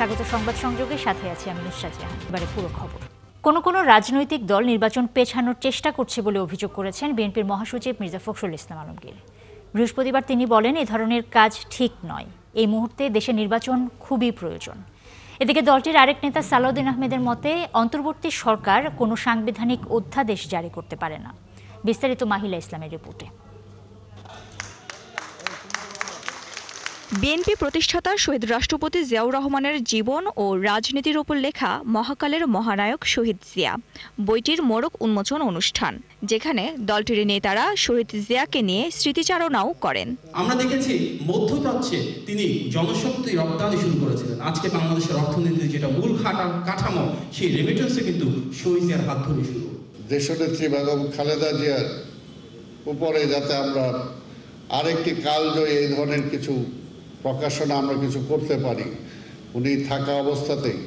স্বাগত সংবাদ সংযোগের সাথে আছি আমি নুসরাত জাহান। এবারে পুরো খবর। কোনো রাজনৈতিক দল নির্বাচন পেছানোর চেষ্টা করছে বলে অভিযোগ করেছেন বিএনপির মহাসচিব মির্জা ফখরুল ইসলাম আলমগীর। বৃহস্পতিবার তিনি বলেন, এ ধরনের কাজ ঠিক নয়। এই মুহূর্তে দেশে নির্বাচন খুবই প্রয়োজন। এদিকে দলটির আরেক নেতা সালাউদ্দিন আহমেদের মতে, অন্তর্বর্তী সরকার কোনো সাংবিধানিক অধ্যাদেশ জারি করতে পারে না। বিস্তারিত মাহিলা ইসলামের রিপোর্টে। বিএনপি প্রতিষ্ঠাতা শহীদ রাষ্ট্রপতি জিয়াউর রহমানের জীবন ও রাজনীতির উপর লেখা মহাকালের মহানায়ক শহীদ জিয়া বইটির মোড়ক উন্মোচন অনুষ্ঠান, যেখানে দলটির নেতারা শহীদ জিয়াকে নিয়ে স্মৃতিচারণাও করেন। আমরা দেখেছি মধ্যপ্রাচ্যে তিনি জনশক্তি রপ্তানি শুরু করেছিলেন। আজকে বাংলাদেশের অর্থনীতির যেটা মূল কাঠামো, সেই রেমিটেন্সে কিন্তু শহীদ জিয়ার হাত ধরে শুরু। দেশনেত্রী বেগম খালেদা জিয়ার উপরে যাতে আমরা আরেকটি কালজয়ী এই ধরনের কিছু প্রকাশনা আমরা কিছু করতে পারি, উনি থাকা অবস্থাতেই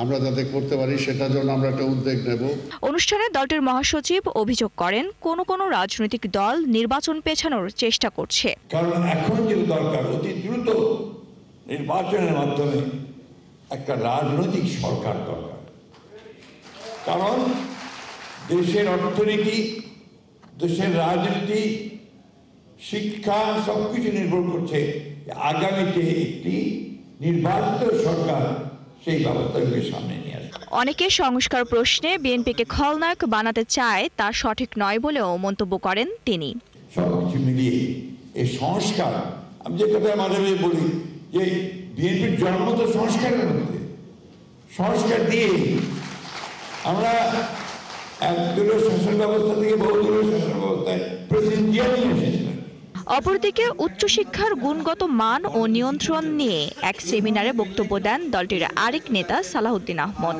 আমরা যাতে করতে পারি, সেটার জন্য আমরা একটা উদ্যোগ নেব। অনুষ্ঠানে দলটির মহাসচিব অভিযোগ করেন, কোনো রাজনৈতিক দল নির্বাচন পেছানোর চেষ্টা করছে। কারণ এখন যে দরকার অতি দ্রুত নির্বাচনের মাধ্যমে একটা রাজনৈতিক সরকার দরকার। কারণ দেশের অর্থনীতি, দেশের রাজনীতি, শিক্ষা সবকিছু নির্ভর করছে আগামীতে একটি নির্বাচিত সরকার সেই ব্যবস্থাগুলি সামনে নিয়ে আসবে। অনেকে সংস্কার প্রশ্নে বিএনপিকে খলনায়ক বানাতে চায়, তা সঠিক নয় বলেও মন্তব্য করেন তিনি। সবকিছু মিলিয়ে এই সংস্কার, আমি যে কথা মাঝে মাঝে বলি যে বিএনপির জন্ম তো সংস্কারের মধ্যে। সংস্কার দিয়ে আমরা একদলীয় শাসন ব্যবস্থা থেকে বহুদলীয় শাসন ব্যবস্থায় প্রেসিডেন্ট জিয়া নিয়ে এসেছিলেন। অপরদিকে উচ্চশিক্ষার গুণগত মান ও নিয়ন্ত্রণ নিয়ে এক সেমিনারে বক্তব্য দেন দলটির আরেক নেতা সালাউদ্দিন আহমদ।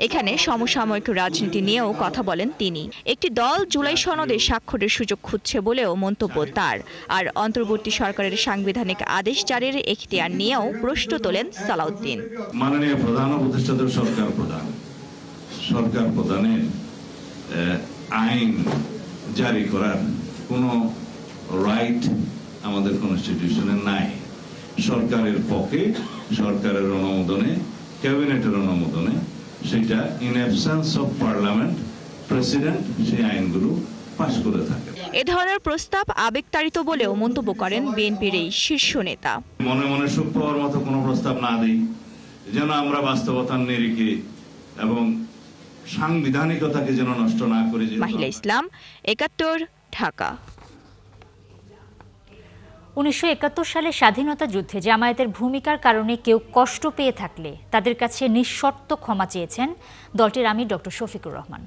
এখানে সমসাময়িক রাজনীতি নিয়েও কথা বলেন তিনি। একটি দল জুলাই সনদে স্বাক্ষরের সুযোগ খুঁজছে বলেও মন্তব্য তার। আর অন্তর্বর্তী সরকারের সাংবিধানিক আদেশ জারির এখতিয়ার নিয়েও প্রশ্ন তোলেন সালাউদ্দিন। মাননীয় প্রধান উপদেষ্টা সরকার প্রধানের আইন জারি করার কোনো রাইট আমাদের কনস্টিটিউশনে নাই। সরকারের পক্ষে, সরকারের অনুমোদনে, ক্যাবিনেটের অনুমোদনে, সেটা in absence of parliament president সেই আইনগুলো পাশ করে থাকে। এ ধরনের প্রস্তাব আবেগতাড়িত বলেও মন্তব্য করেন বিএনপির এই শীর্ষ নেতা। মনে মনে সুখ পাওয়ার মতো কোনো প্রস্তাব না দেই, যেন আমরা বাস্তবতার নিরিখে এবং সাংবিধানিকতাকে যেন নষ্ট না করে। মাহিলা ইসলাম, ৭১, ঢাকা। ১৯৭১ সালে স্বাধীনতা যুদ্ধে জামায়াতের ভূমিকার কারণে কেউ কষ্ট পেয়ে থাকলে তাদের কাছে নিঃশর্ত ক্ষমা চেয়েছেন দলটির আমির ডক্টর শফিকুর রহমান।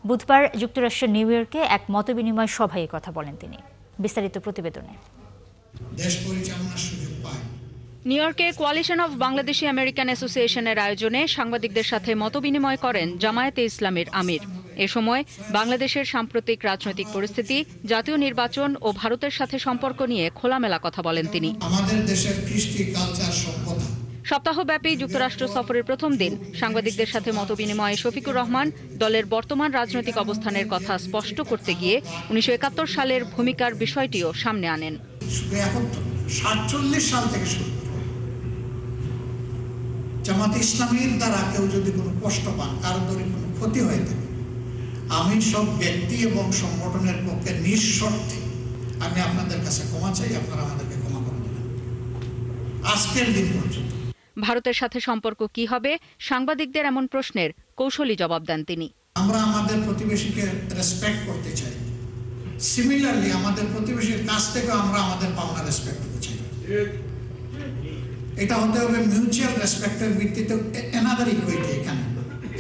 বুধবার যুক্তরাষ্ট্রের নিউ ইয়র্কে এক মতবিনিময় সভায় কথা বলেন তিনি। বিস্তারিত প্রতিবেদনে। দেশ পরিচালনার সুযোগ পায়। নিউ ইয়র্কে কোয়ালিশন অফ বাংলাদেশি আমেরিকান অ্যাসোসিয়েশনের আয়োজনে সাংবাদিকদের সাথে মতবিনিময় করেন জামায়াতে ইসলামের আমির। এ সময় বাংলাদেশের সাম্প্রতিক রাজনৈতিক পরিস্থিতি, জাতীয় নির্বাচন ও ভারতের সাথে সম্পর্ক নিয়ে খোলামেলা কথা বলেন তিনি। আমাদের দেশের কৃষ্টি, কালচার, সভ্যতা। সপ্তাহব্যাপী যুক্তরাষ্ট্র সফরের প্রথম দিন সাংবাদিকদের সাথে মতবিনিময়ে শফিকুর রহমান দলের বর্তমান রাজনৈতিক অবস্থানের কথা স্পষ্ট করতে গিয়ে ১৯৭১ সালের ভূমিকার বিষয়টিও সামনে আনেন। ৪৭ সাল থেকে শুরু জামাত ইসলামীর দ্বারা কেউ যদি কোনো কষ্ট পান, কারো যদি কোনো ক্ষতি হয়ে থাকে, আমি সব ব্যক্তি এবং সংগঠনের পক্ষে নিঃশর্তে আমি আপনাদের কাছে ক্ষমা চাই, আপনারা আমাদেরকে ক্ষমা করে দেবেন। আজকের দিন পর্যন্ত ভারতের সাথে সম্পর্ক কি হবে, সাংবাদিকদের এমন প্রশ্নের কৌশলী জবাব দেন তিনি। আমরা আমাদের প্রতিবেশীকে রেসপেক্ট করতে চাই, সিমিলারলি আমাদের প্রতিবেশীর কাছ থেকে আমরা আমাদের পাওনা রেসপেক্ট করতে চাই। এটা হতে হবে মিউচুয়াল রেসপেক্টের ভিত্তিতে। এনাদার ইকুইটি,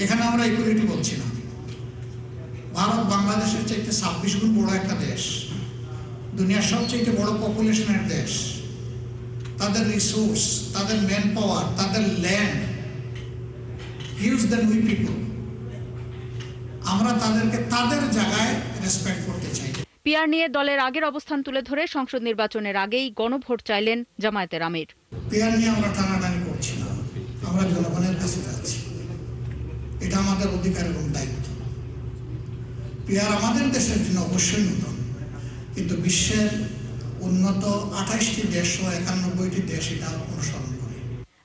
এখানে আমরা ইকুইটি বলছি না। ভারত বাংলাদেশের চাইতে ২৬ গুণ বড় একটা দেশ, দুনিয়ার সবচেয়ে বড় পপুলেশনের দেশ। তাদের রিসোর্স, তাদের ম্যান পাওয়ার, তাদের land huge then we people. আমরা তাদেরকে তাদের জায়গায় রেসপেক্ট করতে চাই। পিআর নিয়ে দলের আগের অবস্থান তুলে ধরে সংসদ নির্বাচনের আগেই গণভোট চাইলেন জামায়াতের আমির। পিআর নিয়ে আমরা টানাটানি করছি না, আমরা জনগণের কাছে যাচ্ছি। এটা আমাদের অধিকার এবং দায়িত্ব। পিআর আমাদের দেশের জন্য অবশ্যই নতুন, কিন্তু বিশ্বের উন্নত ২৮টি দেশ ও ৯১টি দেশ এটা অনুসরণ করে।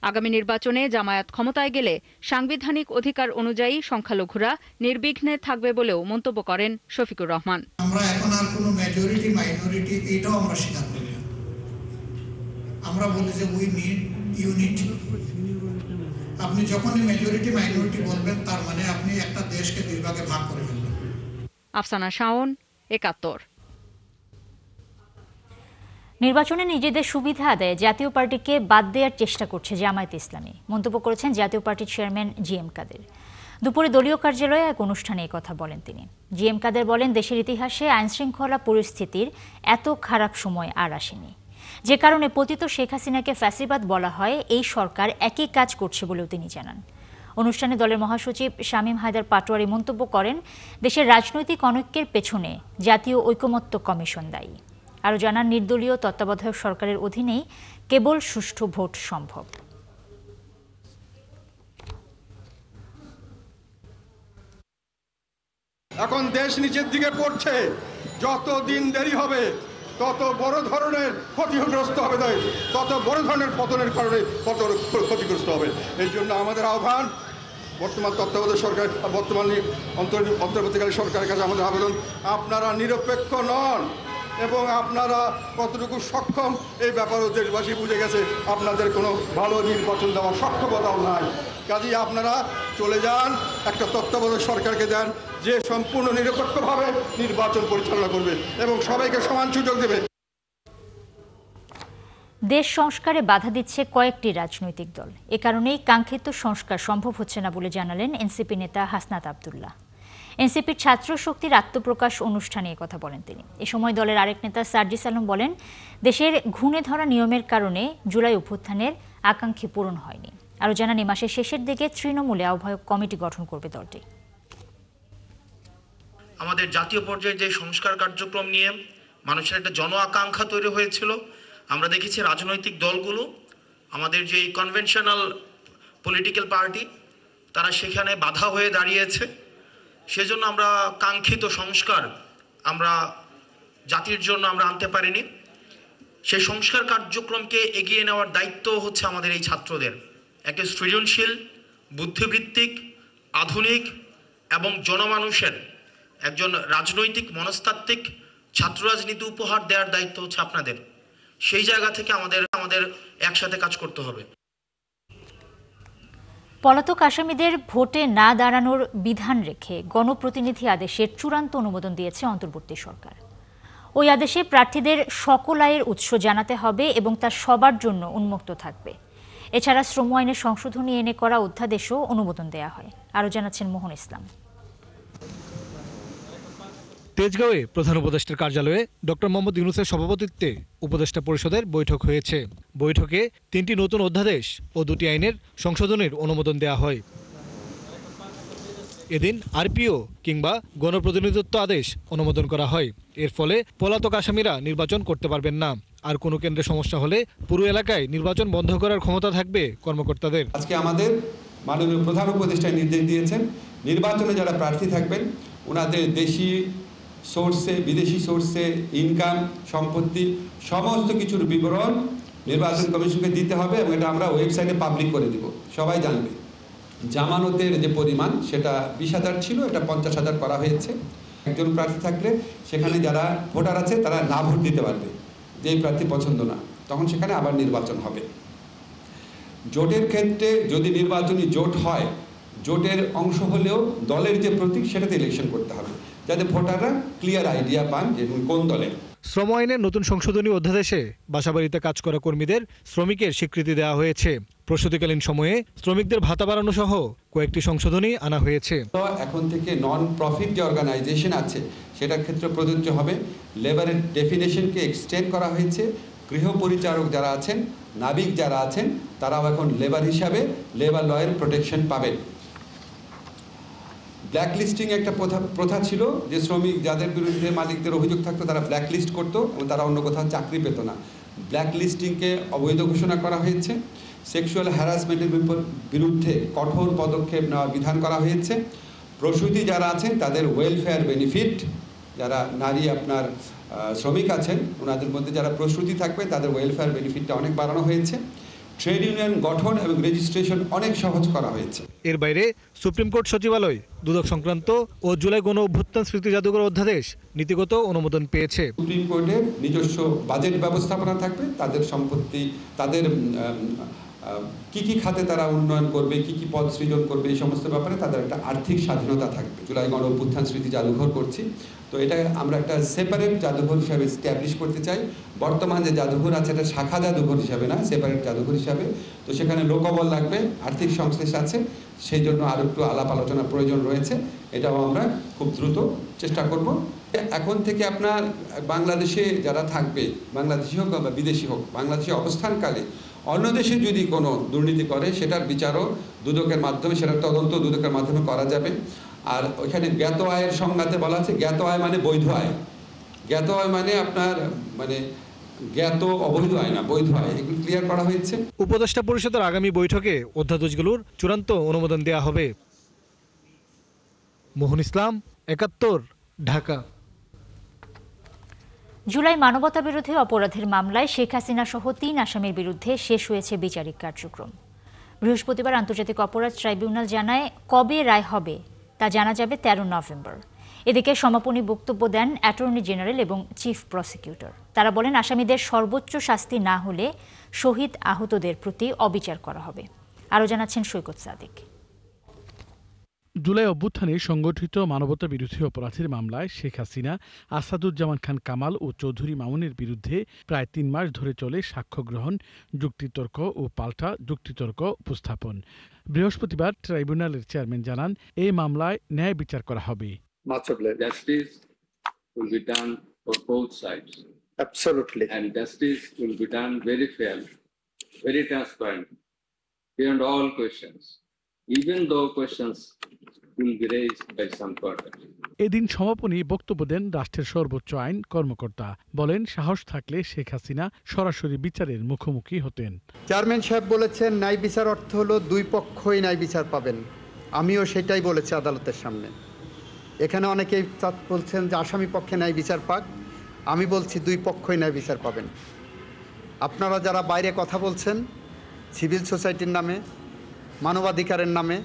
আগামী নির্বাচনে জামায়াত ক্ষমতায় গেলে সাংবিধানিক অধিকার অনুযায়ী সংখ্যালঘুরা নির্বিঘ্নে থাকবে বলেও মন্তব্য করেন শফিকুর রহমান। আমরা এখন আর কোনো মেজরিটি মাইনরিটি এটাও আমরা স্বীকার করি না। আমরা বলি যে উই নিড ইউনিটি। আপনি যখনই মেজরিটি মাইনরিটি বলবেন তার মানে আপনি একটা দেশকে দুই ভাগে ভাগ করে ফেলবেন। আফসানা শাওন, ৭১। নির্বাচনে নিজেদের সুবিধা আদায়ে জাতীয় পার্টিকে বাদ দেওয়ার চেষ্টা করছে জামায়াতে ইসলামী, মন্তব্য করেছেন জাতীয় পার্টির চেয়ারম্যান জিএম কাদের। দুপুরে দলীয় কার্যালয়ে এক অনুষ্ঠানে এই কথা বলেন তিনি। জিএম কাদের বলেন, দেশের ইতিহাসে আইনশৃঙ্খলা পরিস্থিতির এত খারাপ সময় আর আসেনি, যে কারণে পতিত শেখ হাসিনাকে ফ্যাসিবাদ বলা হয়। এই সরকার একই কাজ করছে বলেও তিনি জানান। অনুষ্ঠানে দলের মহাসচিব শামীম হায়দার পাটোয়ারি মন্তব্য করেন, দেশের রাজনৈতিক অনৈক্যের পেছনে জাতীয় ঐকমত্য কমিশন দায়ী। আরও জানান, নির্দলীয় তত্ত্বাবধায়ক সরকারের অধীনেই কেবল সুষ্ঠু ভোট সম্ভব। এখন দেশ নিচের দিকে পড়ছে, যত দিন দেরি হবে তত বড় ধরনের ক্ষতিগ্রস্ত হবে, তত বড় ধরনের পতনের কারণে তত ক্ষতিগ্রস্ত হবে। এই জন্য আমাদের আহ্বান, বর্তমান তত্ত্বাবধায়ক সরকার, বর্তমান অন্তর্বর্তীকালীন সরকারের কাছে আমাদের আবেদন, আপনারা নিরপেক্ষ নন এবং আপনারা কতটুকু সক্ষম এই ব্যাপারেও দেশবাসী বুঝে গেছে। আপনাদের কোনো ভালো নির্বাচন দেওয়ার সক্ষমতাও নাই। কাজেই আপনারা চলে যান, একটা তত্ত্বাবধায়ক সরকারকে দেন যে সম্পূর্ণ নিরপেক্ষভাবে নির্বাচন পরিচালনা করবে এবং সবাইকে সমান সুযোগ দেবে। দেশ সংস্কারে বাধা দিচ্ছে কয়েকটি রাজনৈতিক দল। এ কারণেই কাঙ্ক্ষিত সংস্কার সম্ভব হচ্ছে না বলে জানালেন এনসিপি নেতা হাসনাত আব্দুল্লাহ। এনসিপির ছাত্র শক্তির আত্মপ্রকাশ অনুষ্ঠানে কথা বলেন তিনি। এ সময় দলের আরেক নেতা সার্জিস আলম বলেন, দেশের ঘুণে ধরা নিয়মের কারণে জুলাই অভ্যুত্থানের আকাঙ্ক্ষী পূরণ হয়নি। আরও জানান, এই মাসের শেষের দিকে তৃণমূলে আহ্বায়ক কমিটি গঠন করবে দলটি। আমাদের জাতীয় পর্যায়ে যে সংস্কার কার্যক্রম নিয়ে মানুষের একটা জন আকাঙ্ক্ষা তৈরি হয়েছিল, আমরা দেখেছি রাজনৈতিক দলগুলো, আমাদের যে কনভেনশনাল পলিটিক্যাল পার্টি, তারা সেখানে বাধা হয়ে দাঁড়িয়েছে। সেজন্য আমরা কাঙ্ক্ষিত সংস্কার আমরা জাতির জন্য আমরা আনতে পারিনি। সেই সংস্কার কার্যক্রমকে এগিয়ে নেওয়ার দায়িত্ব হচ্ছে আমাদের এই ছাত্রদের। একটা সৃজনশীল, বুদ্ধিবৃত্তিক, আধুনিক এবং জনমানুষের একজন রাজনৈতিক মনস্তাত্ত্বিক ছাত্র রাজনীতি উপহার দেওয়ার দায়িত্ব হচ্ছে আপনাদের। সেই জায়গা থেকে আমাদের একসাথে কাজ করতে হবে। পলাতক আসামিদের ভোটে না দাঁড়ানোর বিধান রেখে গণপ্রতিনিধি আদেশের চূড়ান্ত অনুমোদন দিয়েছে অন্তর্বর্তী সরকার। ওই আদেশে প্রার্থীদের সকল আয়ের উৎস জানাতে হবে এবং তা সবার জন্য উন্মুক্ত থাকবে। এছাড়া শ্রম আইনের সংশোধনী এনে করা অধ্যাদেশও অনুমোদন দেওয়া হয়। আরও জানাচ্ছেন মোহন ইসলাম। তেজগাঁওয়ে প্রধান উপদেষ্টার কার্যালয়ে ডক্টর মোহাম্মদ ইউনূসের সভাপতিত্বে উপদেষ্টা পরিষদের বৈঠক হয়েছে। বৈঠকে ৩টি নতুন অধ্যাদেশ ও 2টি আইনের সংশোধনের অনুমোদন দেওয়া হয়। এদিন আরপিও কিংবা গণপ্রতিনিধিত্ব আদেশ অনুমোদন করা হয়। এর ফলে পলাতক আসামিরা নির্বাচন করতে পারবেন না। আর কোনো কেন্দ্রে সমস্যা হলে পুরো এলাকায় নির্বাচন বন্ধ করার ক্ষমতা থাকবে কর্মকর্তাদের। আজকে আমাদের মাননীয় প্রধান উপদেষ্টা নির্দেশ দিয়েছেন, নির্বাচনে যারা প্রার্থী থাকবেন ওনাদের দেশি সোর্সে, বিদেশি সোর্সে ইনকাম, সম্পত্তি সমস্ত কিছুর বিবরণ নির্বাচন কমিশনকে দিতে হবে এবং এটা আমরা ওয়েবসাইটে পাবলিক করে দিব, সবাই জানবে। জামানতের যে পরিমাণ সেটা 20,000 ছিল, এটা 50,000 করা হয়েছে। একজন প্রার্থী থাকলে সেখানে যারা ভোটার আছে তারা না ভোট দিতে পারবে, যেই প্রার্থী পছন্দ না, তখন সেখানে আবার নির্বাচন হবে। জোটের ক্ষেত্রে যদি নির্বাচনী জোট হয়, জোটের অংশ হলেও দলের যে প্রতীক সেটাতে ইলেকশন করতে হবে, যাতে ভোটাররা ক্লিয়ার আইডিয়া পান যে কোন দলের। শ্রম আইনের নতুন সংশোধনী অধ্যাদেশে বাসাবাড়িতে কাজ করা কর্মীদের শ্রমিকের স্বীকৃতি দেওয়া হয়েছে। প্রস্তুতিকালীন সময়ে শ্রমিকদের ভাতা বাড়ানো সহ কয়েকটি সংশোধনী আনা হয়েছে। এখন থেকে নন প্রফিট যে অর্গানাইজেশন আছে সেটার ক্ষেত্রে প্রযোজ্য হবে। লেবারের ডেফিনেশনকে এক্সটেন্ড করা হয়েছে। গৃহ পরিচারক যারা আছেন, নাবিক যারা আছেন, তারাও এখন লেবার হিসাবে লেবার লয়ের প্রোটেকশন পাবেন। ব্ল্যাকলিস্টিং একটা প্রথা ছিল, যে শ্রমিক যাদের বিরুদ্ধে মালিকদের অভিযোগ থাকতো তারা ব্ল্যাকলিস্ট করতো এবং তারা অন্য কোথাও চাকরি পেত না। ব্ল্যাকলিস্টিংকে অবৈধ ঘোষণা করা হয়েছে। সেক্সুয়াল হ্যারাসমেন্টের বিরুদ্ধে কঠোর পদক্ষেপ নেওয়ার বিধান করা হয়েছে। প্রসূতি যারা আছেন তাদের ওয়েলফেয়ার বেনিফিট, যারা নারী আপনার শ্রমিক আছেন ওনাদের মধ্যে যারা প্রসূতি থাকবে তাদের ওয়েলফেয়ার বেনিফিটটা অনেক বাড়ানো হয়েছে। ট্রেড ইউনিয়ন গঠন এবং রেজিস্ট্রেশন অনেক সহজ করা হয়েছে। এর বাইরে সুপ্রিম কোর্ট সচিবালয় দুদক সংক্রান্ত ও জুলাই গণ অভ্যুত্থান স্মৃতি জাদুঘর অধ্যাদেশ নীতিগত অনুমোদন পেয়েছে। সুপ্রিম কোর্টের নিজস্ব বাজেট ব্যবস্থাপনা থাকবে, তাদের সম্পত্তি, তাদের কি কি খাতে তারা উন্নয়ন করবে, কি কি পদ সৃজন করবে, এই সমস্ত ব্যাপারে তাদের একটা আর্থিক স্বাধীনতা থাকবে। জুলাই গণ অভ্যুত্থান স্মৃতি জাদুঘর করছি, তো এটা আমরা একটা সেপারেট জাদুঘর হিসাবে স্ট্যাবলিশ করতে চাই। বর্তমান যে জাদুঘর আছে এটা শাখা জাদুঘর হিসাবে না, সেপারেট জাদুঘর হিসাবে। তো সেখানে লোকবল লাগবে, আর্থিক সংশ্লেষ আছে, সেই জন্য আরও একটু আলাপ আলোচনার প্রয়োজন রয়েছে। এটাও আমরা খুব দ্রুত চেষ্টা করব। এখন থেকে আপনার বাংলাদেশে যারা থাকবে, বাংলাদেশি হোক বা বিদেশি হোক, বাংলাদেশে অবস্থানকালে অন্য দেশে যদি কোনো দুর্নীতি করে সেটার বিচারও দুদকের মাধ্যমে, সেটার তদন্ত দুদকের মাধ্যমে করা যাবে। আর ওইখানে জ্ঞাত আয়ের সংজ্ঞাতে বলা আছে, জ্ঞাত আয় মানে বৈধ আয়। জ্ঞাত আয় মানে আপনার জ্ঞাত অবৈধ আয় না, বৈধ আয়, এগুলো ক্লিয়ার করা হয়েছে। উপদেষ্টা পরিষদের আগামী বৈঠকে অধ্যাদেশগুলোর চূড়ান্ত অনুমোদন দেওয়া হবে। মোহন ইসলাম, ৭১, ঢাকা। জুলাই মানবতা বিরোধী অপরাধের মামলায় শেখ হাসিনা সহ ৩ আসামির বিরুদ্ধে শেষ হয়েছে বিচারিক কার্যক্রম। বৃহস্পতিবার আন্তর্জাতিক অপরাধ ট্রাইব্যুনাল জানায় কবে রায় হবে তা জানা যাবে ১৩ নভেম্বর। এদিকে সমাপনী বক্তব্য দেন অ্যাটর্নি জেনারেল এবং চিফ প্রসিকিউটর। তারা বলেন, আসামিদের সর্বোচ্চ শাস্তি না হলে শহীদ আহতদের প্রতি অবিচার করা হবে। আরও জানাচ্ছেন সৈকত সাদিক। জুলাই অভ্যুত্থানে সংগঠিত মানবতা বিরোধী অপরাধের মামলায় শেখ হাসিনা, আসাদুজ্জামান খান কামাল ও চৌধুরী মামুনের বিরুদ্ধে প্রায় ৩ মাস ধরে চলে সাক্ষ্য গ্রহণ, যুক্তিতর্ক ও পাল্টা যুক্তিতর্ক উপস্থাপন। বৃহস্পতিবার ট্রাইব্যুনালের চেয়ারম্যান জানান, এই মামলায় ন্যায় বিচার করা হবে। Justice will be done for both sides. Absolutely. And justice will be done very fairly, very transparent, beyond all questions, even though questions will be raised by some quarter. এদিন সমাপনী বক্তব্য দেন রাষ্ট্রের সর্বোচ্চ আইন কর্মকর্তা। বলেন, সাহস থাকলে শেখ হাসিনা সরাসরি বিচারের মুখোমুখি হতেন। চেয়ারম্যান সাহেব বলেছেন, ন্যায় বিচার অর্থ হলো দুই পক্ষই ন্যায় বিচার পাবেন। আমিও সেটাই বলেছি আদালতের সামনে। এখানে অনেকেই বলছেন যে আসামি পক্ষে ন্যায় বিচার পাক, আমি বলছি দুই পক্ষই ন্যায় বিচার পাবেন। আপনারা যারা বাইরে কথা বলছেন সিভিল সোসাইটির নামে, মানবাধিকারের নামে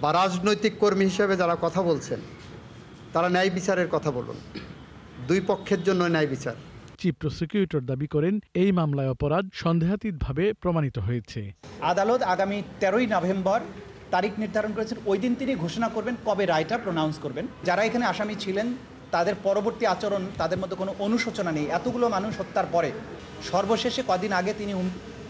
বা রাজনৈতিক কর্মী হিসেবে যারা কথা বলছেন, তারা ন্যায় বিচারের কথা বলুন। দুই পক্ষের জন্য ন্যায় বিচার। চিফ প্রসিকিউটর দাবি করেন, এই মামলায় অপরাধ সন্দেহাতীতভাবে প্রমাণিত হয়েছে। আদালত আগামী 13ই নভেম্বর তারিখ নির্ধারণ করেছেন। ওই দিন তিনি ঘোষণা করবেন কবে রায়টা প্রোনাউন্স করবেন। যারা এখানে আসামি ছিলেন তাদের পরবর্তী আচরণ, তাদের মধ্যে কোনো অনুশোচনা নেই। এতগুলো মানুষ হত্যার পরে সর্বশেষে কদিন আগে তিনি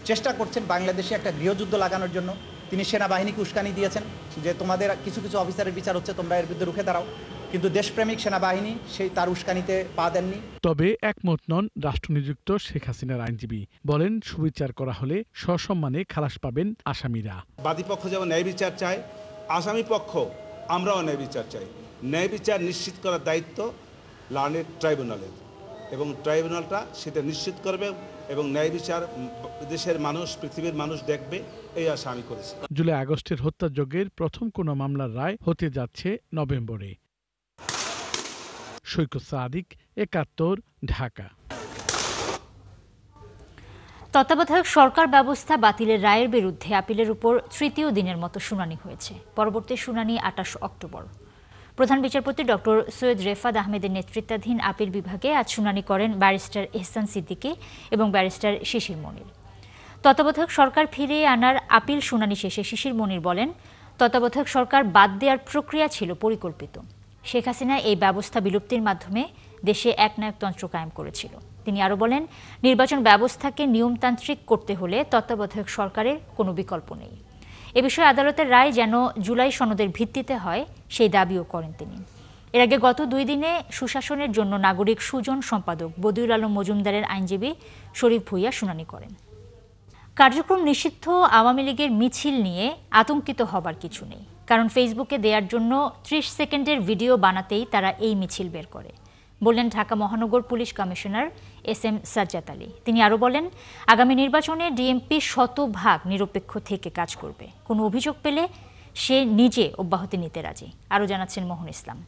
চেষ্টা করছেন বাংলাদেশে একটা গৃহযুদ্ধ লাগানোর জন্য। তিনি সেনাবাহিনীকে উস্কানি দিয়েছেন যে তোমাদের কিছু কিছু অফিসারের বিচার হচ্ছে, তোমরা এর বিরুদ্ধে রুখে দাঁড়াও। কিন্তু দেশপ্রেমিক সেনাবাহিনী সেই তার উস্কানিতে পা দেননি। তবে একমত নন রাষ্ট্রনিযুক্ত শেখ হাসিনার আইনজীবী। বলেন, সুবিচার করা হলে সসম্মানে খালাস পাবেন আসামিরা। বাদীপক্ষ যেমন ন্যায় বিচার চায়, আসামি পক্ষ আমরাও ন্যায় বিচার চাই। ন্যায় বিচার নিশ্চিত করার দায়িত্ব লার্নেড ট্রাইব্যুনালের, এবং ট্রাইব্যুনালটা সেটা নিশ্চিত করবে এবং ন্যায় বিচার দেশের মানুষ, পৃথিবীর মানুষ দেখবে, এই আশা আমি করেছি। জুলাই আগস্টের হত্যাযজ্ঞের প্রথম কোনো মামলার রায় হতে যাচ্ছে নভেম্বরে। সৈকত সাদিক, ৭১, ঢাকা। তত্ত্বাবধায়ক সরকার ব্যবস্থা বাতিলের রায়ের বিরুদ্ধে আপিলের উপর তৃতীয় দিনের মতো শুনানি হয়েছে। পরবর্তী শুনানি ২৮ অক্টোবর। প্রধান বিচারপতি ডক্টর সৈয়দ রেফাত আহমেদের নেতৃত্বাধীন আপিল বিভাগে আজ শুনানি করেন ব্যারিস্টার এহসান সিদ্দিকী এবং ব্যারিস্টার শিশির মনির। তত্ত্বাবধায়ক সরকার ফিরিয়ে আনার আপিল শুনানি শেষে শিশির মনির বলেন, তত্ত্বাবধায়ক সরকার বাদ দেওয়ার প্রক্রিয়া ছিল পরিকল্পিত। শেখ হাসিনা এই ব্যবস্থা বিলুপ্তির মাধ্যমে দেশে একনায়কতন্ত্র কায়েম করেছিল। তিনি আরও বলেন, নির্বাচন ব্যবস্থাকে নিয়মতান্ত্রিক করতে হলে তত্ত্বাবধায়ক সরকারের কোনো বিকল্প নেই। এ বিষয়ে আদালতের রায় যেন জুলাই সনদের ভিত্তিতে হয় সেই দাবিও করেন তিনি। এর আগে গত 2 দিনে সুশাসনের জন্য নাগরিক সুজন সম্পাদক বদিউল আলম মজুমদারের আইনজীবী শরীফ ভূঁইয়া শুনানি করেন। কার্যক্রম নিষিদ্ধ আওয়ামী লীগের মিছিল নিয়ে আতঙ্কিত হবার কিছু নেই, কারণ ফেসবুকে দেওয়ার জন্য 30 সেকেন্ডের ভিডিও বানাতেই তারা এই মিছিল বের করে, বললেন ঢাকা মহানগর police commissioner SM Sajjad Ali. তিনি আরও বলেন, আগামী নির্বাচনে ডিএমপি শতভাগ নিরপেক্ষ থেকে কাজ করবে। কোনো অভিযোগ পেলে সে নিজে অব্যাহতি নিতে রাজি। আরও জানাচ্ছেন মোহন ইসলাম।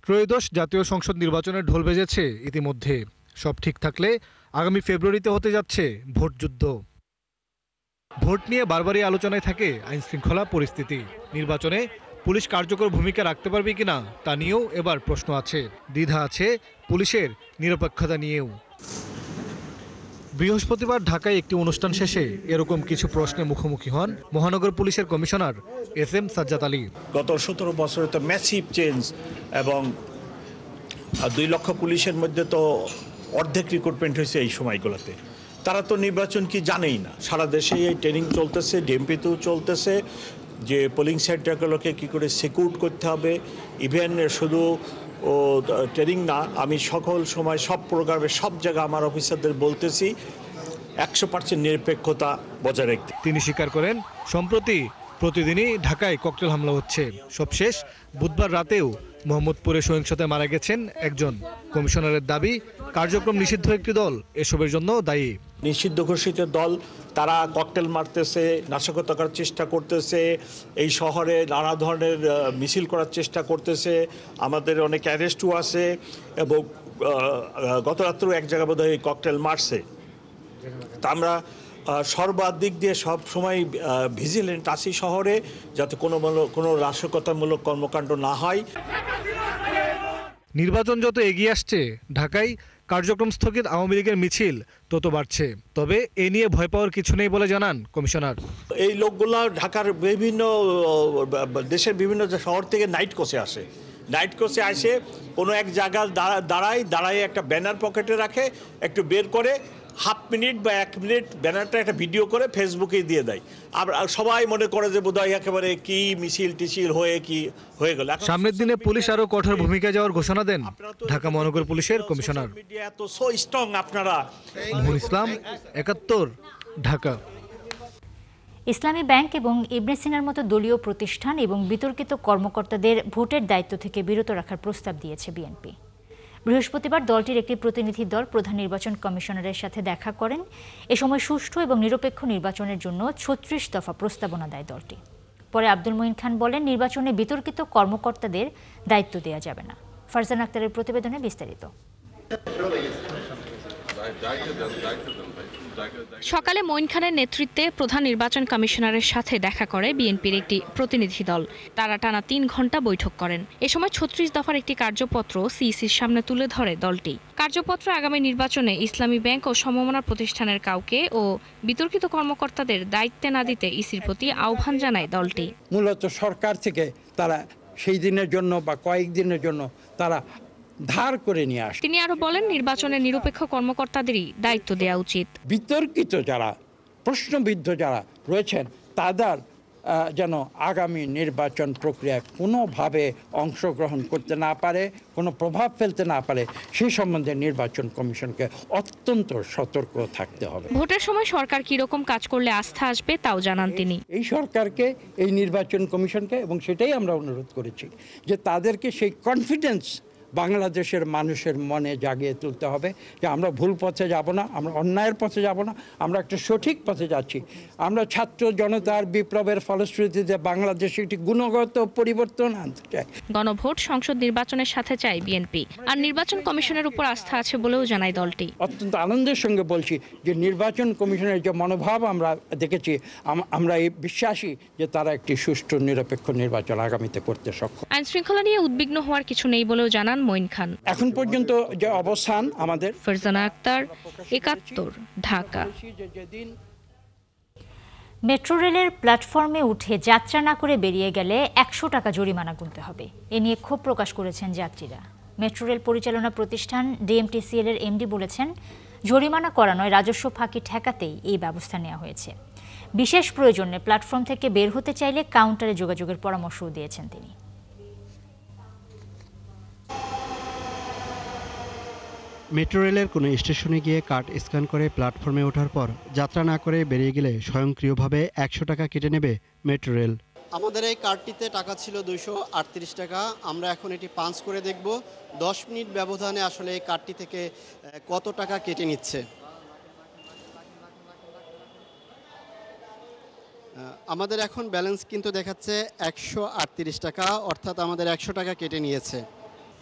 ত্রয়োদশ জাতীয় সংসদ নির্বাচনের ঢোল বেজেছে ইতিমধ্যে। সব ঠিক থাকলে আগামী ফেব্রুয়ারিতে হতে যাচ্ছে ভোটযুদ্ধ। ভোট নিয়ে বারবারই আলোচনায় থাকে আইনশৃঙ্খলা পরিস্থিতি। নির্বাচনে পুলিশ কার্যকর ভূমিকা রাখতে পারবে কিনা তা নিয়েও এবার প্রশ্ন আছে। দ্বিধা আছে পুলিশের নিরপেক্ষতা নিয়েও। বৃহস্পতিবার ঢাকায় একটি অনুষ্ঠান শেষে এরকম কিছু প্রশ্নে মুখোমুখি হন মহানগর পুলিশের কমিশনার SM সাজ্জাদ আলী। গত 17 বছরে তো ম্যাসিভ চেঞ্জ, এবং 2 লক্ষ পুলিশের মধ্যে তো অর্ধেক রিক্রুটমেন্ট হয়েছে এই সময়গুলোতে। তারা তো নির্বাচন কি জানেই না। সারা দেশে এই ট্রেনিং চলতেছে, ডিএমপিতেও চলতেছে, যে পোলিং সেন্টারগুলোকে কী করে সিকিউর করতে হবে। ইভেন শুধু ট্রেনিং না, আমি সকল সময় সব প্রোগ্রামে সব জায়গায় আমার অফিসারদের বলতেছি 100% নিরপেক্ষতা বজায় রাখতে। তিনি স্বীকার করেন সম্প্রতি প্রতিদিনই ঢাকায় ককটেল হামলা হচ্ছে। সবশেষ বুধবার রাতেও মোহাম্মদপুরে সহিংসতায় মারা গেছেন একজন। কমিশনারের দাবি, কার্যক্রম নিষিদ্ধ একটি দল এসবের জন্য দায়ী। নিষিদ্ধ ঘোষিত দল তারা ককটেল মারতেছে, নাশকতা করার চেষ্টা করতেছে, এই শহরে নানা ধরনের মিছিল করার চেষ্টা করতেছে। আমাদের অনেক অ্যারেস্টও আছে, এবং গত রাত্রেও এক জায়গায় বোধহয় ককটেল মারছে। তা আমরা সর্বাধিক দিয়ে সব সময় ভিজিলেন্ট আছি শহরে, যাতে কোনো নাশকতামূলক কর্মকাণ্ড না হয়। নির্বাচন যত এগিয়ে আসছে, ঢাকায় কার্যক্রম স্থগিত আওয়ামী লীগের মিছিল তত বাড়ছে। তবে এ নিয়ে ভয় পাওয়ার কিছু নেই বলে জানান কমিশনার। এই লোকগুলো ঢাকার বিভিন্ন দেশের বিভিন্ন শহর থেকে নাইট কোচে আসে। নাইট কোচে আসে কোনো এক জায়গায় দাঁড়ায় একটা ব্যানার পকেটে রাখে, একটু বের করে হাফ মিনিট বা 1 মিনিট ব্যানারটা একটা ভিডিও করে ফেসবুকে দিয়ে দেয়। আর সবাই মনে করে যে বোধহয় একেবারে কি মিছিল টিছিল হয়ে গেল। সামনের দিনে পুলিশ আরো কঠোর ভূমিকায় যাওয়ার ঘোষণা দেন ঢাকা মহানগর পুলিশের কমিশনার। এত সো স্ট্রং আপনারা। মুহুল ইসলাম, 71, ঢাকা। ইসলামী ব্যাংক এবং ইবনে সিনার মতো দলীয় প্রতিষ্ঠান এবং বিতর্কিত কর্মকর্তাদের ভোটের দায়িত্ব থেকে বিরত রাখার প্রস্তাব দিয়েছে বিএনপি। বৃহস্পতিবার দলটির একটি প্রতিনিধি দল প্রধান নির্বাচন কমিশনারের সাথে দেখা করেন। এ সময় সুষ্ঠু এবং নিরপেক্ষ নির্বাচনের জন্য 36 দফা প্রস্তাবনা দেয় দলটি। পরে আব্দুল মঈন খান বলেন, নির্বাচনে বিতর্কিত কর্মকর্তাদের দায়িত্ব দেওয়া যাবে না। ফারজানা আক্তারের প্রতিবেদনে বিস্তারিত। সকালে মঈন খানের নেতৃত্বে প্রধান নির্বাচন কমিশনারের সাথে দেখা করে বিএনপির একটি প্রতিনিধি দল। তারা টানা 3 ঘণ্টা বৈঠক করেন। এ সময় 36 দফার একটি কার্যপত্র সিইসির সামনে তুলে ধরে দলটি। কার্যপত্র আগামী নির্বাচনে ইসলামী ব্যাংক ও সমমনা প্রতিষ্ঠানের কাউকে ও বিতর্কিত কর্মকর্তাদের দায়িত্বে না দিতে ইসির প্রতি আহ্বান জানায় দলটি। মূলত সরকার থেকে তারা সেই দিনের জন্য বা কয়েকদিনের জন্য তারা ধার করে নিয়ে আসে। তিনি আরো বলেন, নির্বাচনের নিরপেক্ষ কর্মকর্তাদেরই দায়িত্ব দেওয়া উচিত। বিতর্কিত যারা, প্রশ্নবিদ্ধ যারা রয়েছেন, তাদের যেন আগামী নির্বাচন প্রক্রিয়ায় কোনোভাবে অংশগ্রহণ করতে না পারে, কোনো প্রভাব ফেলতে না পারে, সেই সম্বন্ধে নির্বাচন কমিশনকে অত্যন্ত সতর্ক থাকতে হবে। ভোটের সময় সরকার কি রকম কাজ করলে আস্থা আসবে তাও জানান তিনি। এই সরকারকে, এই নির্বাচন কমিশনকে, এবং সেটাই আমরা অনুরোধ করেছি যে তাদেরকে সেই কনফিডেন্স বাংলাদেশের মানুষের মনে জাগিয়ে তুলতে হবে যে আমরা ভুল পথে যাব না, আমরা অন্যায়ের পথে যাব না, আমরা একটা সঠিক পথে যাচ্ছি। আমরা ছাত্র জনতার বিপ্লবের ফলশ্রুতিতে বাংলাদেশে একটি গুণগত পরিবর্তন আনতে চাই। গণভোট সংসদ নির্বাচনের সাথে চাই বিএনপি, আর নির্বাচন কমিশনের উপর আস্থা আছে বলেও জানায় দলটি। অত্যন্ত আনন্দের সঙ্গে বলছি যে নির্বাচন কমিশনের যে মনোভাব আমরা দেখেছি, আমরা এই বিশ্বাসী যে তারা একটি সুষ্ঠু নিরপেক্ষ নির্বাচন আগামীতে করতে সক্ষম। আইন শৃঙ্খলা নিয়ে উদ্বিগ্ন হওয়ার কিছু নেই বলেও জানান মঈন খান। এখন পর্যন্ত যে অবস্থান আমাদের। ফারজানা আক্তার, 71, ঢাকা। মেট্রো রেলের প্ল্যাটফর্মে উঠে যাত্রা না করে বেরিয়ে গেলে 100 টাকা জরিমানা গুনতে হবে। এ নিয়ে ক্ষোভ প্রকাশ করেছেন যাত্রীরা। মেট্রো রেল পরিচালনা প্রতিষ্ঠান DMTCL এর MD বলেছেন, জরিমানা করা নয়, রাজস্ব ফাঁকি ঠেকাতেই এই ব্যবস্থা নেওয়া হয়েছে। বিশেষ প্রয়োজনে প্ল্যাটফর্ম থেকে বের হতে চাইলে কাউন্টারে যোগাযোগের পরামর্শও দিয়েছেন তিনি। মেট্রো রেলের কোনো স্টেশনে গিয়ে কার্ড স্ক্যান করে প্ল্যাটফর্মে ওঠার পর যাত্রা না করে বেরিয়ে গেলে স্বয়ংক্রিয়ভাবে 100 টাকা কেটে নেবে মেট্রো রেল। আমাদের এই কার্ডটিতে টাকা ছিল 238 টাকা। আমরা এখন এটি পাঞ্চ করে দেখব 10 মিনিট ব্যবধানে আসলে এই কার্ডটি থেকে কত টাকা কেটে নিচ্ছে। আমাদের এখন ব্যালেন্স কিন্তু দেখাচ্ছে 138 টাকা, অর্থাৎ আমাদের 100 টাকা কেটে নিয়েছে।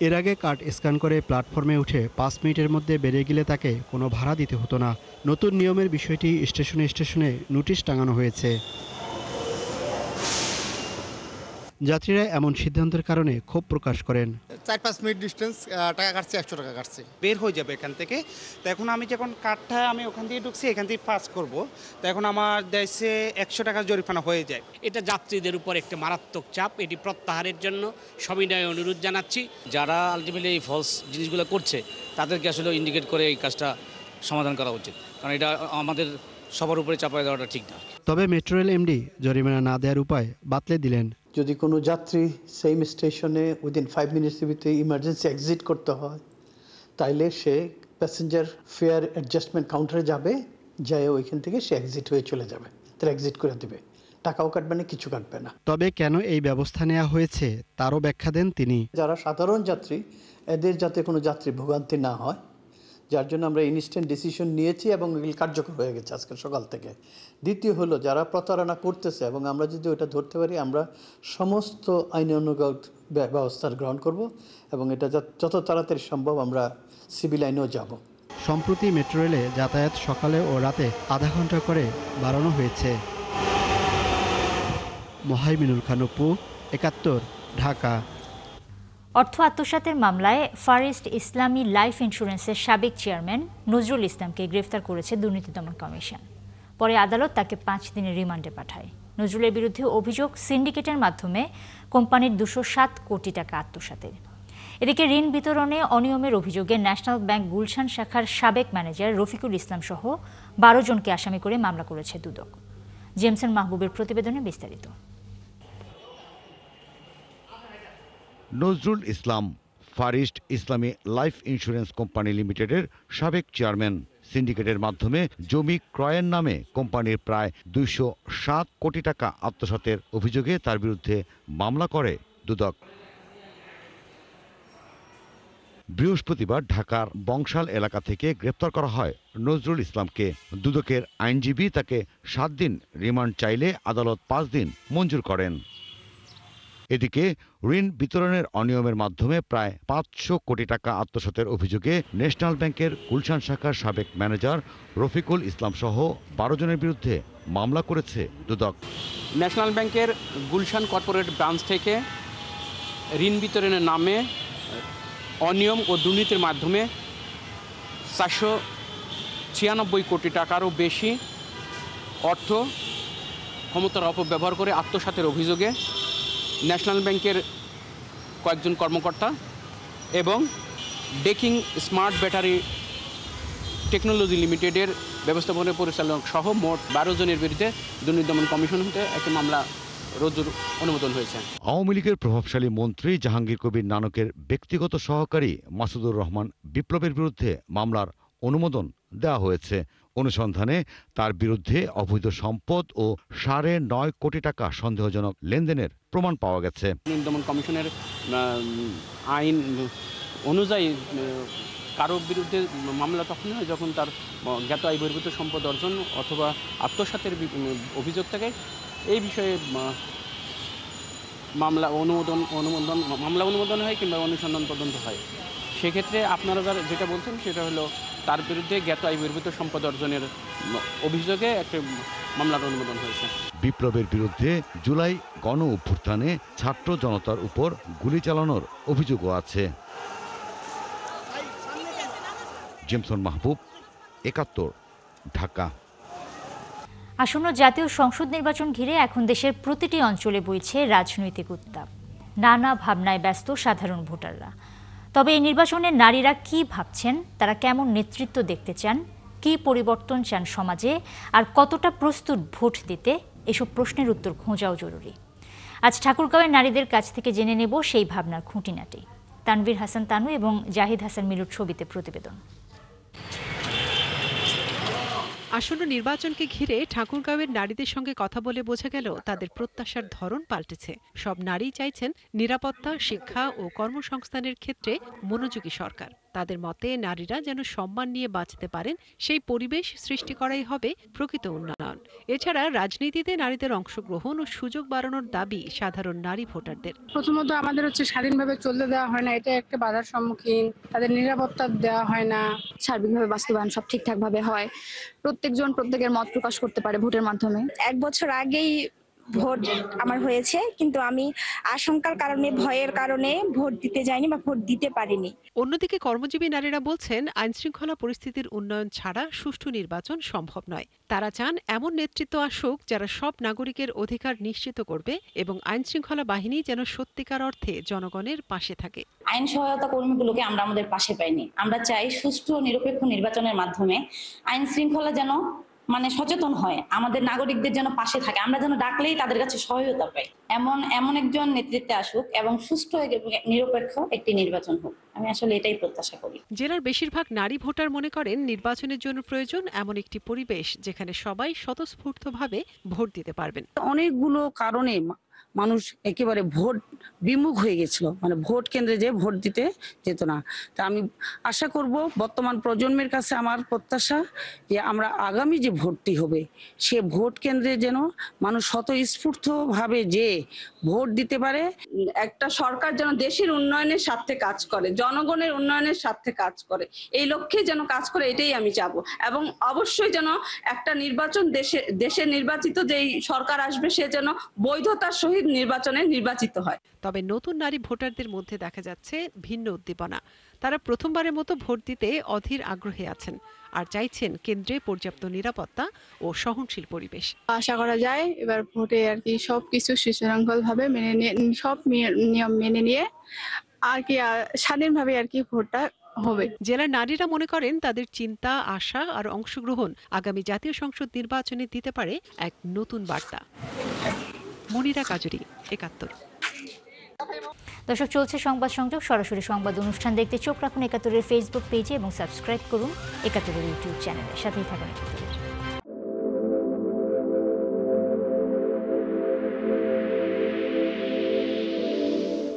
এর আগে কার্ড স্ক্যান করে প্ল্যাটফর্মে উঠে 5 মিনিটের মধ্যে বেরিয়ে গেলে তাকে কোনো ভাড়া দিতে হতো না। নতুন নিয়মের বিষয়টি স্টেশনে স্টেশনে নোটিশ টাঙানো হয়েছে। যাত্রীরা এমন সিদ্ধান্তের কারণে ক্ষোভ প্রকাশ করেন। 4-5 মিনিট ডিস্টেন্স টাকা কাটছে, 100 টাকা কাটছে। বের হয়ে যাবে এখান থেকে। তো এখন আমি যখন কার্ডটা আমি ওখান থেকে ঢুকছি, এখান থেকে পাস করব, তো এখন আমার দেশে 100 টাকা জরিমানা হয়ে যায়। এটা যাত্রীদের উপর একটা মারাত্মক চাপ, এটি প্রত্যাহারের জন্য সবিনয় অনুরোধ জানাচ্ছি। যারা আলটিমেটলি এই ফলস জিনিসগুলো করছে তাদেরকে আসলে ইন্ডিকেট করে এই কাজটা সমাধান করা উচিত, কারণ এটা আমাদের সবার উপরে চাপায় দেওয়াটা ঠিক না। তবে মেট্রো রেল এমডি জরিমানা না দেওয়ার উপায় বাতলে দিলেন। যদি কোনো যাত্রী সেম স্টেশনে উইদিন 5 মিনিটসের ভিতরে ইমার্জেন্সি এক্সিট করতে হয়, তাইলে সে প্যাসেঞ্জার ফেয়ার অ্যাডজাস্টমেন্ট কাউন্টারে যাবে, যায় ওইখান থেকে সে এক্সিট হয়ে চলে যাবে, তার এক্সিট করে দেবে, টাকাও কাটবে না, কিছু কাটবে না। তবে কেন এই ব্যবস্থা নেওয়া হয়েছে তারও ব্যাখ্যা দেন তিনি। যারা সাধারণ যাত্রী, এদের যাতে কোনো যাত্রী ভোগান্তি না হয়, যার জন্য আমরা ইনস্ট্যান্ট ডিসিশন নিয়েছি এবং এগুলি কার্যকর হয়ে গেছে আজকে সকাল থেকে। দ্বিতীয় হলো যারা প্রতারণা করতেছে, এবং আমরা যদি ওটা ধরতে পারি আমরা সমস্ত আইনানুগ ব্যবস্থা গ্রহণ করব, এবং এটা যত তাড়াতাড়ি সম্ভব আমরা সিভিল আইনেও যাব। সম্প্রতি মেট্রো রেলে যাতায়াত সকালে ও রাতে আধা ঘন্টা করে বাড়ানো হয়েছে। মোহাইমিনুল খান অপু, ৭১, ঢাকা। অর্থ আত্মসাতের মামলায় ফার ইস্ট ইসলামী লাইফ ইন্স্যুরেন্সের সাবেক চেয়ারম্যান নজরুল ইসলামকে গ্রেফতার করেছে দুর্নীতি দমন কমিশন। পরে আদালত তাকে 5 দিনের রিমান্ডে পাঠায়। নজরুলের বিরুদ্ধে অভিযোগ সিন্ডিকেটের মাধ্যমে কোম্পানির 207 কোটি টাকা আত্মসাতের। এদিকে ঋণ বিতরণে অনিয়মের অভিযোগে ন্যাশনাল ব্যাংক গুলশান শাখার সাবেক ম্যানেজার রফিকুল ইসলাম সহ 12 জনকে আসামি করে মামলা করেছে দুদক। জেমসন মাহবুবের প্রতিবেদনে বিস্তারিত। নজরুল ইসলাম ফার ইস্ট ইসলামী লাইফ ইন্স্যুরেন্স কোম্পানি লিমিটেডের সাবেক চেয়ারম্যান। সিন্ডিকেটের মাধ্যমে জমি ক্রয়ের নামে কোম্পানির প্রায় 207 কোটি টাকা আত্মসাতের অভিযোগে তার বিরুদ্ধে মামলা করে দুদক। বৃহস্পতিবার ঢাকার বংশাল এলাকা থেকে গ্রেপ্তার করা হয় নজরুল ইসলামকে। দুদকের আইনজীবী তাকে 7 দিন রিমান্ড চাইলে আদালত 5 দিন মঞ্জুর করেন। এদিকে ঋণ বিতরণের অনিয়মের মাধ্যমে প্রায় 500 কোটি টাকা আত্মসাতের অভিযোগে ন্যাশনাল ব্যাংকের গুলশান শাখার সাবেক ম্যানেজার রফিকুল ইসলাম সহ 12 জনের বিরুদ্ধে মামলা করেছে দুদক। ন্যাশনাল ব্যাংকের গুলশান কর্পোরেট ব্রাঞ্চ থেকে ঋণ বিতরণের নামে অনিয়ম ও দুর্নীতির মাধ্যমে 496 কোটি টাকারও বেশি অর্থ ক্ষমতার অপব্যবহার করে আত্মসাতের অভিযোগে ন্যাশনাল ব্যাংকের কয়েকজন কর্মকর্তা এবং ডেকিং স্মার্ট ব্যাটারি টেকনোলজি লিমিটেডের ব্যবস্থাপনা পরিচালক সহ মোট 12 জনের বিরুদ্ধে দুর্নীতি দমন কমিশন হতে একটি মামলা রুজুর অনুমোদন হয়েছে। আওয়ামী লীগের প্রভাবশালী মন্ত্রী জাহাঙ্গীর কবির নানকের ব্যক্তিগত সহকারী মাসুদুর রহমান বিপ্লবের বিরুদ্ধে মামলার অনুমোদন দেওয়া হয়েছে। অনুসন্ধানে তার বিরুদ্ধে অবৈধ সম্পদ ও 9.5 কোটি টাকা সন্দেহজনক লেনদেনের প্রমাণ পাওয়া গেছে। দুর্নীতি দমন কমিশনের আইন অনুযায়ী কারো বিরুদ্ধে মামলা তখন হয় যখন তার জ্ঞাত আয় বহির্ভূত সম্পদ অর্জন অথবা আত্মসাতের অভিযোগ থাকে। এই বিষয়ে মামলা অনুমোদন হয় কিংবা অনুসন্ধান তদন্ত হয়। সেক্ষেত্রে আপনারা যেটা বলছেন সেটা হলো তার বিরুদ্ধে জ্ঞাত আয় বহির্ভূত সম্পদ অর্জনের অভিযোগে একটা মামলার অনুমোদন হয়েছে। বিপ্লবের বিরুদ্ধে জুলাই গণ অভ্যুত্থানে ছাত্র জনতার উপর গুলি চালানোর অভিযোগও আছে। জেমসন মাহবুব, ৭১, ঢাকা। আসন্ন জাতীয় সংসদ নির্বাচন ঘিরে এখন দেশের প্রতিটি অঞ্চলে বইছে রাজনৈতিক উত্তাপ। নানা ভাবনায় ব্যস্ত সাধারণ ভোটাররা। তবে এই নির্বাচনে নারীরা কি ভাবছেন, তারা কেমন নেতৃত্ব দেখতে চান, কি পরিবর্তন চান সমাজে, আর কতটা প্রস্তুত ভোট দিতে, এসব প্রশ্নের উত্তর খোঁজাও জরুরি। আজ ঠাকুরগাঁওয়ের নারীদের কাছ থেকে জেনে নেব সেই ভাবনার খুঁটিনাটি। তানভীর হাসান তানু এবং জাহিদ হাসান মিলুর ছবিতে প্রতিবেদন। আসন্ন নির্বাচনকে ঘিরে ঠাকুরগাঁওয়ের নারীদের সঙ্গে কথা বলে বোঝা গেল তাদের প্রত্যাশার ধরন পাল্টেছে। সব নারী চাইছেন নিরাপত্তা, শিক্ষা ও কর্মসংস্থানের ক্ষেত্রে মনোযোগী সরকার। তাদের মতে নারীরা যেন সম্মান নিয়ে বাঁচতে পারেন সেই পরিবেশ সৃষ্টি করাই হবে প্রকৃত উন্নয়ন। এছাড়া রাজনীতিতে নারীদের অংশগ্রহণ ও সুযোগ বাড়ানোর দাবি সাধারণ নারী ভোটারদের। প্রথমত আমাদের স্বাধীনভাবে চলতে দেওয়া হয় না, এটা একটা বাধার সম্মুখীন। তাদের নিরাপত্তা দেওয়া হয় না, সার্বিকভাবে বাস্তবায়ন সব ঠিকঠাক ভাবে হয়, প্রত্যেকজন প্রত্যেকের মত প্রকাশ করতে পারে ভোটের মাধ্যমে। 1 বছর আগেই ভোট আমার হয়েছে, কিন্তু আমি আশঙ্কার কারণে, ভয়ের কারণে ভোট দিতে যাইনি বা ভোট দিতে পারিনি। অন্যদিকে কর্মজীবী নারীরা বলছেন, আইনশৃঙ্খলা পরিস্থিতির উন্নয়ন ছাড়া সুষ্ঠু নির্বাচন সম্ভব নয়। তারা চান এমন নেতৃত্ব আসুক যারা সব নাগরিকের অধিকার নিশ্চিত করবে এবং আইনশৃঙ্খলা বাহিনী যেন সত্যিকার অর্থে জনগণের পাশে থাকে। আইন সহায়তা কর্মীগুলোকে আমরা আমাদের পাশে পাইনি। আমরা চাই সুষ্ঠু ও নিরপেক্ষ নির্বাচনের মাধ্যমে আইন শৃঙ্খলা যেন সচেতন হয়, আমাদের নাগরিকদের যেন পাশে থাকে, আমরা যেন ডাকলেই তাদের কাছে সহায়তা পাই। এমন একজন নেতৃত্বে আসুক এবং সুষ্ঠু নিরপেক্ষ একটি নির্বাচন হোক, আমি আসলে এটাই প্রত্যাশা করি। জেলার বেশিরভাগ নারী ভোটার মনে করেন নির্বাচনের জন্য প্রয়োজন এমন একটি পরিবেশ যেখানে সবাই স্বতঃস্ফূর্তভাবে ভোট দিতে পারবেন। অনেকগুলো কারণে মানুষ একেবারে ভোট বিমুখ হয়ে গেছিল, ভোট কেন্দ্রে যে ভোট দিতে যেত না। তা আমি আশা করব বর্তমান প্রজন্মের কাছে আমার প্রত্যাশা যে আমরা আগামী যে ভোটটি হবে সে ভোট কেন্দ্রে যেন মানুষ স্বতঃস্ফূর্তভাবে যে ভোট দিতে পারে। একটা সরকার যেন দেশের উন্নয়নের স্বার্থে কাজ করে, জনগণের উন্নয়নের স্বার্থে কাজ করে, এই লক্ষ্যে যেন কাজ করে, এটাই আমি চাবো। এবং অবশ্যই যেন একটা নির্বাচন দেশের নির্বাচিত যেই সরকার আসবে সে যেন বৈধতার সহিত নির্বাচনে নির্বাচিত হয়। তবে নতুন নারী ভোটারদের মধ্যে দেখা যাচ্ছে ভিন্ন উদ্দীপনা। তারা প্রথমবারের মতো ভোট দিতে অধীর আগ্রহে আছেন আর চাইছেন কেন্দ্রে পর্যাপ্ত নিরাপত্তা ও সহনশীল পরিবেশ। আশা করা যায় এবার ভোটে সবকিছু সুশৃঙ্খলভাবে সব নিয়ম মেনে নিয়ে স্বাধীনভাবে ভোটটা হবে। জেলার নারীরা মনে করেন তাদের চিন্তা, আশা আর অংশগ্রহণ আগামী জাতীয় সংসদ নির্বাচনে দিতে পারে এক নতুন বার্তা। মনিরা কাজুরি, ৭১। দর্শক, চলছে সংবাদ সংযোগ। সরাসরি সংবাদ অনুষ্ঠান দেখতে চোখ রাখুন ৭১-এর ফেসবুক পেজে এবং সাবস্ক্রাইব করুন ৭১-এর ইউটিউব চ্যানেলে। সাথেই থাকুন ৭১-এর।